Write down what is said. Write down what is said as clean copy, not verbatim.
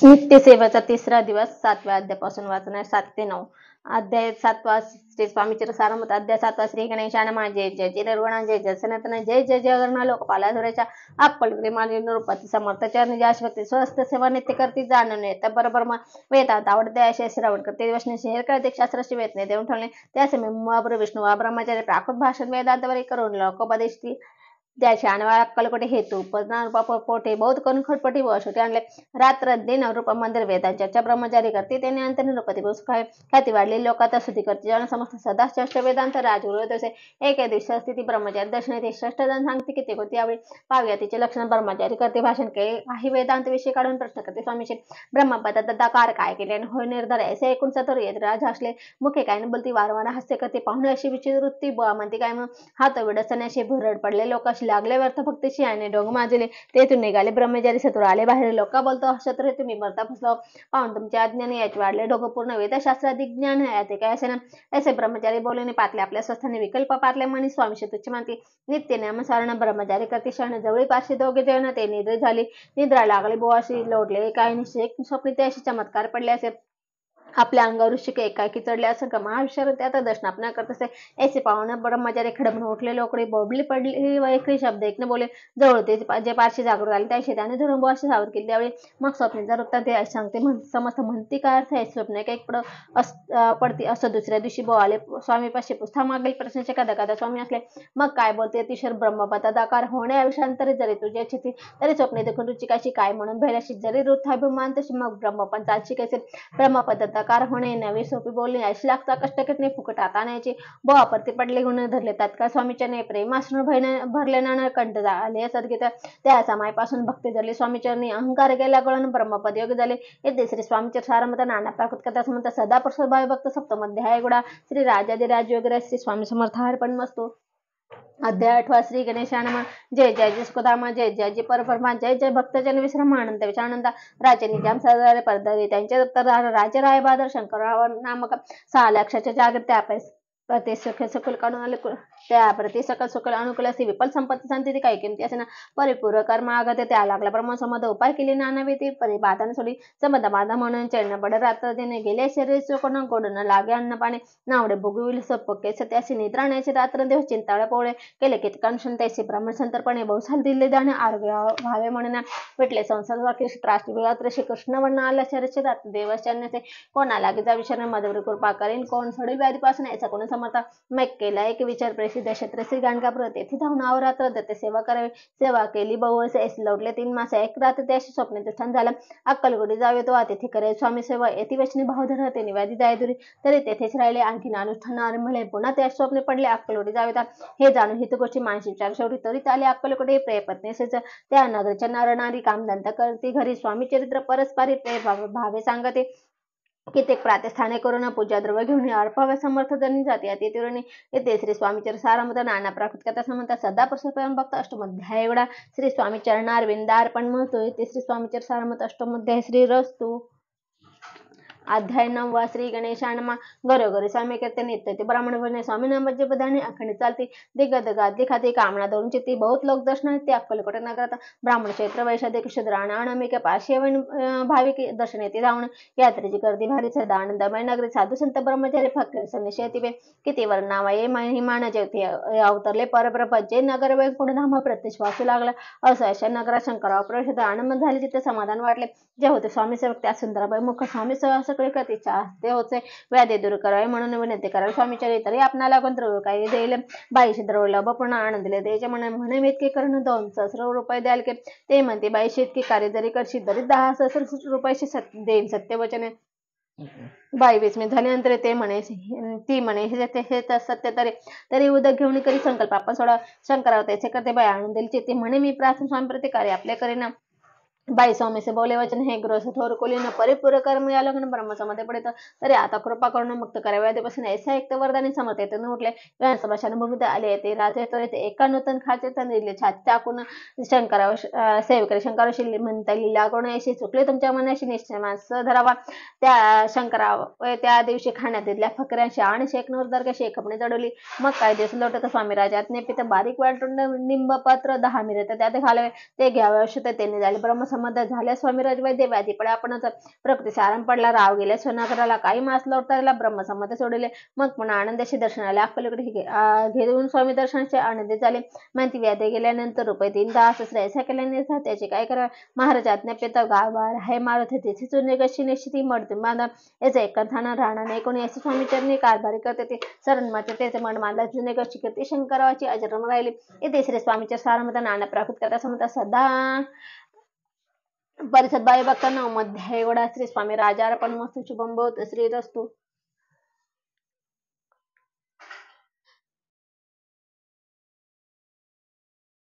नित्यसेवेचा तिसरा दिवस 7व्या अध्यायापासून वाचणार 7 ते 9. अध्याय 7वा श्री स्वामी सारमत. अध्याय 7वा श्री गणेशानमः. जय जय जय निर्गुण जय जय सनातन जय जय जय गणना लोकपाला धुरेच्या अप्पल विमानी निरूपती समर्थ चरण जाश्वती स्वस्त सेवा नित्य करती जाणून येत बरोबर वेदांत आवडते असे श्रवण करते दिवसने शहर करते शास्त्राची वेदने देऊन ठेवले त्याचे मी महाब्र विष्णू वा ब्रह्मचारी प्राकृत भाषण वेदांतवरी करून लोकोपदेशती त्याचे अनवय अक्कलकोटे हेतू पोटे बहुत करून खटपटी व छोटे आणले रात्र दिन रूप मंदिर वेदांच्या चर्चा ब्रह्मचारी करते त्याने अंत निरूपती काय ख्याती वाढली लोकात स्तुती करते जन समस्त सदा श्रेष्ठ वेदांत राजगुरु तसे एके दिवशी स्थिती ब्रह्मचारी दर्शन येते श्रेष्ठ जण सांगते की ते कोणती यावेळी पाव्या तिचे लक्षण ब्रह्मचारी करते भाषण काही वेदांत विषय काढून प्रश्न करते स्वामीचे ब्रह्मपदाकार काय केले आणि होय निर्धार ऐसे ऐकून सतोर येत राज असले मुखे काय बोलती वारंवार हास्य करते पाहुणे अशी विचिवृत्ती म्हणते काय मग हात विडसण्याशी भरड पडले लोक लागले व्यर्थ भक्तीशी आणि डोंग माजले तेथून निघाले ब्रह्मचारी सतुर आले बाहेर लोक बोलतो शत्रू तुम्ही मरता फसलो पाहून तुमच्या अज्ञान याचे वाढले डोकं पूर्ण वेदशास्त्राधिक ज्ञान आहे काय असे ना ऐसे ब्रह्मचारी बोलणे पातले आपल्या स्वस्थाने विकल्प पातले म्हणे स्वामी तुच्छ मानती नित्य नामस्मरण ब्रह्मचारी करते क्षण जवळी पाचशे दोघे जण ते निद्र झाली निद्रा लागली बोवाशी लोटले काय निश्चय स्वप्नी ते असे चमत्कार पडले असे आपल्या अंगावर ऋषिक एकाकी चढले असं का महाविचार त्यात दर्शनापना करत असे ऐसे पाहुणे ब्रह्मचारी खडबन उठले लोकडे बोबली पडली व एकही शब्द ऐकणे बोले जवळ ते जे पारशी जागृत आले त्या शेताने धरून असे सावर केली त्यावेळी मग स्वप्नेचा वृत्तांत ते सांगते समस्त म्हणती काय अर्थ आहे स्वप्न काही पडती असं दुसऱ्या दिवशी बो आले स्वामीपाशी पुस्तक मागील प्रश्नाचे कदा स्वामी असले मग काय बोलते अतिशय ब्रह्मपदाकार होणे विषयांतरी जरी तुझ्या चिती तरी स्वप्ने देखून रुची कशी काय म्हणून भैराशी जरी वृत्ताभिमान तशी मग ब्रह्मपण चालशी कैसे ब्रह्मपदात होणे नवी सोपी बोलणे अशी लागता कष्ट घेतणे फुकट हाताण्याची बोवापरती पडले गुण धरले तात्काळ स्वामीच्या ने प्रेमासून भरले नाना कंठ झाले सद्गीत त्या समायपासून भक्ती झाली स्वामीचरणी अहंकार गेला गळून ब्रह्मपद योग झाले येथे श्री स्वामीचर सारमत नाना प्राकृत कथा समंत सदा प्रसाद भावी भक्त सप्तमध्याय गुडा श्री राजाधिराज वगैरे श्री स्वामी समर्थ पण मस्तो. अध्याय 8वा श्री गणेशानमः. जय जय जय सुखधामा जय जय जय परब्रह्मा जय जय भक्तजन विश्राम आनंद विचानंद राजे निजाम सरदार परदारी त्यांचे उत्तर राजे राय बहादर शंकरराव नामक 6 लक्षाच्या जागृत आपस प्रति सकल काढून आले त्या प्रति सकल सकल अनुकूल असे विपल संपत्ती सांगते काही किमती असे ना परिपूर्ण कर्म आगते त्या लागला ब्रह्मसंबंध उपाय केली नानावी ती परिबाधान सोडी संबंध बाधा म्हणून चरण पड रात्र देणे गेले शरीर चोकण गोडून लागे अन्न पाणी नावडे भोगविल सपके सत्याशी निद्राण्याचे रात्र देव चिंताळे पोळे केले कितकांशन त्याचे ब्राह्मण संतर्पणे बहुसाल दिले जाणे आरोग्य व्हावे म्हणून भेटले संसार त्रास श्री कृष्ण वर्ण आला शरीरचे रात्र देवचरणाचे कोणाला जा विचार मधुर कृपा करीन कोण सोडी व्याधीपासून याचा कोण समर्था मैक केला एक विचार प्रसिद्ध क्षेत्र श्री गाणगापूर तेथे धावून अवरात्र दत्त सेवा करावी सेवा केली बहु ऐसे लौटले 3 मास एक रात्र त्याशी स्वप्नाचे स्थान झालं अक्कलकोटी जावे तो तिथे करे स्वामी सेवा येथे वचनी भाव धरते निवादी जायदुरी तरी तेथेच राहिले आणखीन अनुष्ठान आरंभले पुन्हा त्या स्वप्ने पडले अक्कलकोटी जावे हे जाणून हित गोष्टी मानसिक विचार शेवटी तरी आले अक्कलकोटी प्रेयपत्नीसेच त्या नगरच्या नारणारी कामदंत करते घरी स्वामी चरित्र परस्परी प्रेय भावे सांगते कित्येक प्रातस्थाने करून पूजा द्रव्य घेऊन अर्पव्य समर्थ जणी जाते तिरुणी येथे श्री स्वामीचर सारमत नाना प्राकृत कथा समंत सदा प्रसन्न भक्त अष्टमध्याय एवढा श्री स्वामी चरणार विंदार्पण म्हणतो येथे श्री स्वामीचर सारमत अष्टमध्याय श्री रस्तु. अध्याय 9वा श्री गणेशानमः. घरोघरी स्वामी करते नित्य ते ब्राह्मण बने स्वामी नामाचे बधाने अखंडित चालते दिग्गदगादी खाती कामना दोन चित्ती बहुत लोक दर्शन ते अक्कलकोट नगरात ब्राह्मण क्षेत्र वैशाधिक शूद्राण अनामिक पाशेवन भाविक दर्शन येते धावून यात्रेची गर्दी भारी सदा आनंदमय नगरी साधू संत ब्रह्मचारी फकीर संन्यासी येते किती वर्णावाये महिमान जेवते अवतरले परब्रह्म जे नगर वेग पुढे धाम प्रत्यक्ष वासू लागला असं अशा नगरात शंकराव प्रवेश आनंद झाले तिथे समाधान वाटले जे होते स्वामी सेवक त्या सुंदराबाई मुख स्वामी सगळे कथेच्या ते होते व्याधी दूर करावे म्हणून विनंती करावी स्वामीच्या तरी आपणाला पण द्रव्य काही देईल बाईशी द्रव्य पूर्ण आनंद दिले त्याच्या म्हणे इतके करून 2 सहस्र रुपये द्याल की ते म्हणते बाईशी इतकी कार्य जरी करशील तरी 10 सहस्र रुपयाशी देईल सत्यवचने बाई विस्मित झाल्यानंतर ते म्हणे ती म्हणे हे सत्य तरी उदक घेऊन करी संकल्प आपण सोडा शंकराव त्याचे करते बाई आनंद दिली ते म्हणे मी प्रार्थना स्वामी प्रति कार्य आपले करीना बाई स्वामी से बोले वचन हे ग्रह थोर कोलीन परिपूर्ण कर्म या लग्न ब्रह्मसमध्ये पडत तरी आता कृपा करून मुक्त करावे आधीपासून ऐसा एक वरदानी समर्थ येते उठले विधानसभा भूमित आले ते राजे तर एका नूतन खाचे दिले छाती टाकून शंकराव सेवकरी शंकराव शिल्ली म्हणता लिला करून ऐशी चुकले तुमच्या मनाशी निश्चय मास धरावा त्या शंकराव त्या दिवशी खाण्यात दिल्या फकऱ्यांशी आणि शेकनूर दर्गा शेखपणे चढवली मग काही दिवस लोटत स्वामी राजात नेपित बारीक वाटून निंब पात्र 10 मिनिट त्यात घालावे ते घ्यावे अवश्य त्यांनी झाले ब्रह्म ब्रह्मसंबंध झाल्या स्वामी रजवैद्य व्याधी पडे आपणच प्रकृतीचा आराम पडला राव गेल्या सोनाकराला काही मास लोटताला ब्रह्मसंबंध सोडले मग पुन्हा आनंदाशी दर्शनाला अक्कलकडे घेऊन स्वामी दर्शनाचे आनंदित झाले. माहिती व्याधी गेल्यानंतर रुपये 3 ऐसा केल्याने त्याचे काय करा महाराज आज्ञापिता गावार हे मारुती तिथे चुने कशी निश्चिती मडते माना याचा एकंथाना राहणार नाही कोणी असे स्वामीचरणी कारभारी करते ते सरणमाचे त्याचे मन मानला जुने कशी करते शंकराची अजरम राहिली येथे श्री स्वामीच्या सारमत नाना प्राकृत करता समता सदा परिषद बाई भक्तांना मध्ये एवढा श्री स्वामी राजा पण मस्त शुभम बहुत श्री रस्तु